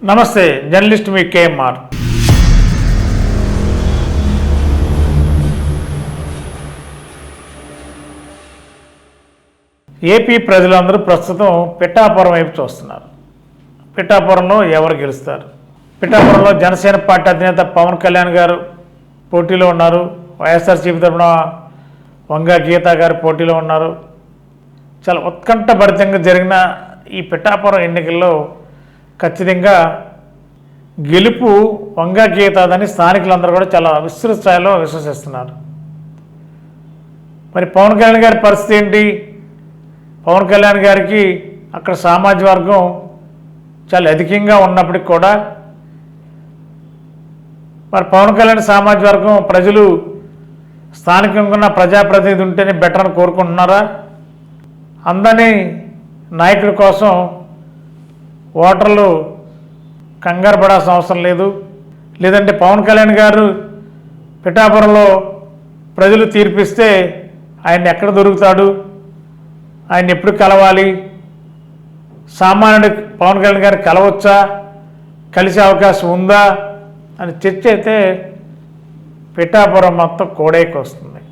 నమస్తే, జర్నలిస్ట్ మీ KMR. AP ప్రజలందరూ ప్రస్తుతం పిఠాపురం వైపు చూస్తున్నారు. పిఠాపురంలో ఎవరు గెలుస్తారు? పిఠాపురంలో జనసేన పార్టీ అధినేత పవన్ కళ్యాణ్ గారు పోటీలో ఉన్నారు. వైఎస్ఆర్సీపీ తరఫున వంగా గీత గారు పోటీలో ఉన్నారు. చాలా ఉత్కంఠభరితంగా జరిగిన ఈ పిఠాపురం ఎన్నికల్లో ఖచ్చితంగా గెలుపు వంగా గీతదని స్థానికులందరూ కూడా చాలా విస్తృత స్థాయిలో విశ్వసిస్తున్నారు. మరి పవన్ కళ్యాణ్ గారి పరిస్థితి ఏంటి? పవన్ కళ్యాణ్ గారికి అక్కడ సామాజిక వర్గం చాలా అధికంగా ఉన్నప్పటికి కూడా మరి పవన్ కళ్యాణ్ సామాజిక వర్గం ప్రజలు స్థానికంగా ఉన్న ప్రజాప్రతినిధి ఉంటేనే బెటర్ అని కోరుకుంటున్నారా? అందని నాయకుడి కోసం ఓటర్లు కంగారు పడాల్సిన అవసరం లేదు. లేదంటే పవన్ కళ్యాణ్ గారు పిఠాపురంలో ప్రజలు తీర్పిస్తే ఆయన ఎక్కడ దొరుకుతాడు, ఆయన ఎప్పుడు కలవాలి, సామాన్యుడు పవన్ కళ్యాణ్ గారిని కలవచ్చా, కలిసే అవకాశం ఉందా అని చర్చ అయితే పిఠాపురం మొత్తం కోడైకి వస్తుంది.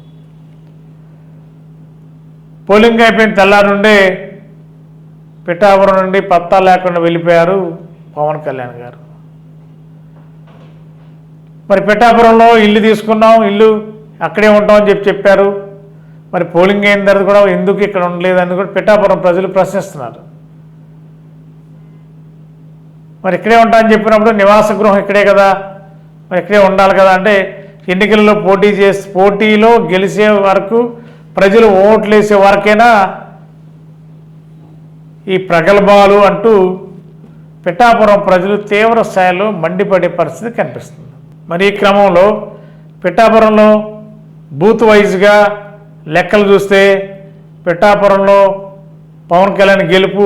పోలింగ్ అయిపోయిన తెల్లారి నుండే పిఠాపురం నుండి పత్తా లేకుండా వెళ్ళిపోయారు పవన్ కళ్యాణ్ గారు. మరి పిఠాపురంలో ఇల్లు తీసుకున్నాం, ఇల్లు అక్కడే ఉంటామని చెప్పారు. మరి పోలింగ్ అయిన తర్వాత కూడా ఎందుకు ఇక్కడ ఉండలేదని కూడా పిఠాపురం ప్రజలు ప్రశ్నిస్తున్నారు. మరి ఇక్కడే ఉంటామని చెప్పినప్పుడు నివాస గృహం ఇక్కడే కదా, మరి ఇక్కడే ఉండాలి కదా. అంటే ఎన్నికల్లో పోటీలో గెలిచే వరకు ప్రజలు ఓట్లు వేసే వరకైనా ఈ ప్రగల్భాలు అంటూ పిఠాపురం ప్రజలు తీవ్ర స్థాయిలో మండిపడే పరిస్థితి కనిపిస్తుంది. మరి ఈ క్రమంలో పిఠాపురంలో బూత్ వైజ్గా లెక్కలు చూస్తే పిఠాపురంలో పవన్ కళ్యాణ్ గెలుపు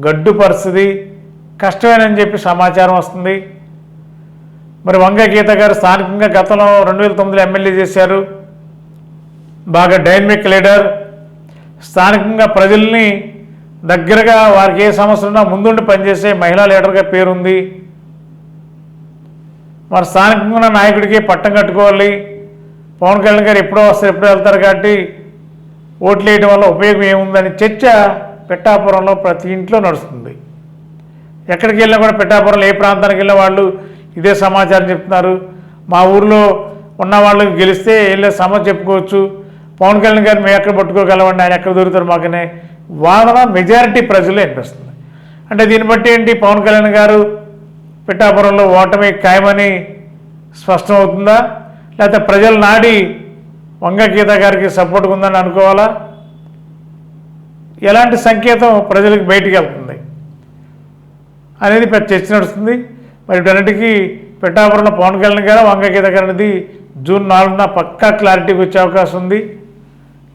గడ్డు పరిస్థితి కష్టమేనని చెప్పి సమాచారం వస్తుంది. మరి వంగ గీత గారు స్థానికంగా గతంలో 2009 ఎమ్మెల్యే చేశారు. బాగా డైనమిక్ లీడర్, స్థానికంగా ప్రజల్ని దగ్గరగా వారికి ఏ సమస్య ఉన్నా ముందుండి పనిచేసే మహిళా లీడర్గా పేరుంది. మరి స్థానికంగా ఉన్న నాయకుడికి పట్టం కట్టుకోవాలి, పవన్ కళ్యాణ్ గారు ఎప్పుడో వస్తారు ఎప్పుడో వెళ్తారు కాబట్టి ఓట్లు వేయడం వల్ల ఉపయోగం ఏముందని చర్చ పిఠాపురంలో ప్రతి ఇంట్లో నడుస్తుంది. ఎక్కడికి వెళ్ళినా కూడా పిఠాపురంలో ఏ ప్రాంతానికి వెళ్ళిన వాళ్ళు ఇదే సమాచారం చెప్తున్నారు. మా ఊర్లో ఉన్న వాళ్ళు గెలిస్తే వెళ్ళే సమస్య చెప్పుకోవచ్చు, పవన్ కళ్యాణ్ గారు మేము ఎక్కడ పట్టుకోగలమండి, ఆయన ఎక్కడ దొరుకుతారు మాకనే వాదన మెజారిటీ ప్రజలు వినిపిస్తుంది. అంటే దీన్ని బట్టి ఏంటి, పవన్ కళ్యాణ్ గారు పిఠాపురంలో ఓటమి ఖాయమని స్పష్టమవుతుందా, లేకపోతే ప్రజల నాడి వంగ గీత గారికి సపోర్ట్గా ఉందని అనుకోవాలా? ఎలాంటి సంకేతం ప్రజలకు బయటికి వెళ్తుంది అనేది పెద్ద చర్చ నడుస్తుంది. మరి వీటన్నిటికీ పిఠాపురంలో పవన్ కళ్యాణ్ గారు వంగ గీత గారు అనేది జూన్ 4న పక్కా క్లారిటీకి వచ్చే అవకాశం ఉంది.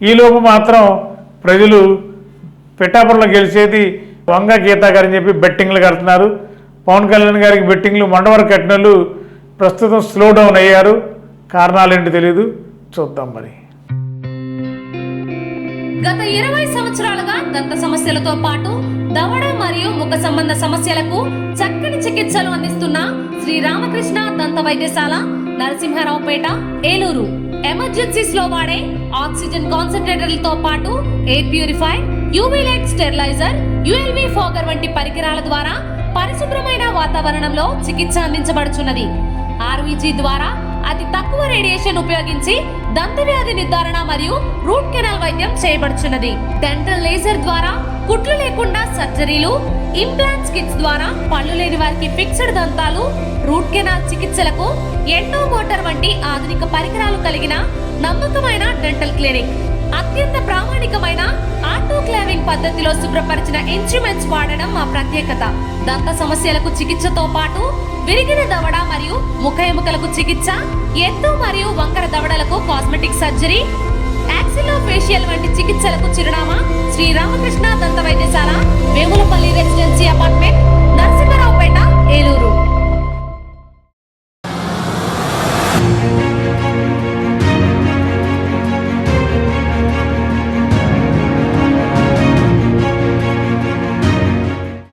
ఈలోపు మాత్రం ప్రజలు పిఠాపురంలో గెలిచేది వంగ గీత గారని చెప్పి బెట్టింగ్లు కడుతున్నారు. పవన్ కళ్యాణ్ గారికి బెట్టింగ్లు మండవరకు కట్టిన వాళ్ళు ప్రస్తుతం స్లో డౌన్ అయ్యారు. కారణాలు ఏంటి తెలియదు, చూద్దాం. మరి గత 20 సంవత్సరాలుగా దంత సమస్యలతో పాటు దవడ మరియు ముఖ సంబంధ సమస్యలకు చక్కని చికిత్సలు అందిస్తున్న శ్రీ రామకృష్ణ దంత వైద్యశాల, నరసింహారావుపేట, ఏలూరు. ఎమర్జెన్సీస్ లో వాడే ఆక్సిజన్ కాన్సంట్రేటర్లతో పాటు air purify, UV light steriliser, ULV fogger వంటి పరికరాల ద్వారా పరిశుభ్రమైన వాతావరణంలో చికిత్స అందించబడుచున్నది. ఆర్వీజీ ద్వారా అతి తక్కువ రేడియేషన్ ఉపయోగించి దంత వ్యాధి నిర్ధారణ మరియు రూట్ కెనాల్ వైద్యం చేయబడుచున్నది. డెంటల్ లేజర్ ద్వారా కుట్లు లేకుండా సర్జరీలు, ఇంప్లాంట్స్ కిట్స్ ద్వారా పళ్ళు లేని వారికి ఫిక్స్డ్ దంతాలు, రూట్ కెనాల్ చికిత్సలకు ఎండో మోటార్ వంటి ఆధునిక పరికరాలు కలిగిన నమ్మకమైన డెంటల్ క్లినిక్. అత్యంత ప్రామాణికమైన ఆటోక్లావింగ్ పద్ధతిలో శుభ్రపరిచిన ఇన్స్ట్రుమెంట్స్ వాడడం మా ప్రత్యేకత. దంత సమస్యలకు చికిత్సతో పాటు విరిగిన దవడ మరియు ముఖ ఎముకలకు చికిత్స, ఎత్తు మరియు వంకర దవడలకు కాస్మెటిక్ సర్జరీ, యాక్సిలోఫేషియల్ వంటి చికిత్సలకు చిరునామా శ్రీ రామకృష్ణ దంత వైద్యశాల, వేములపల్లి రెసిడెన్సీ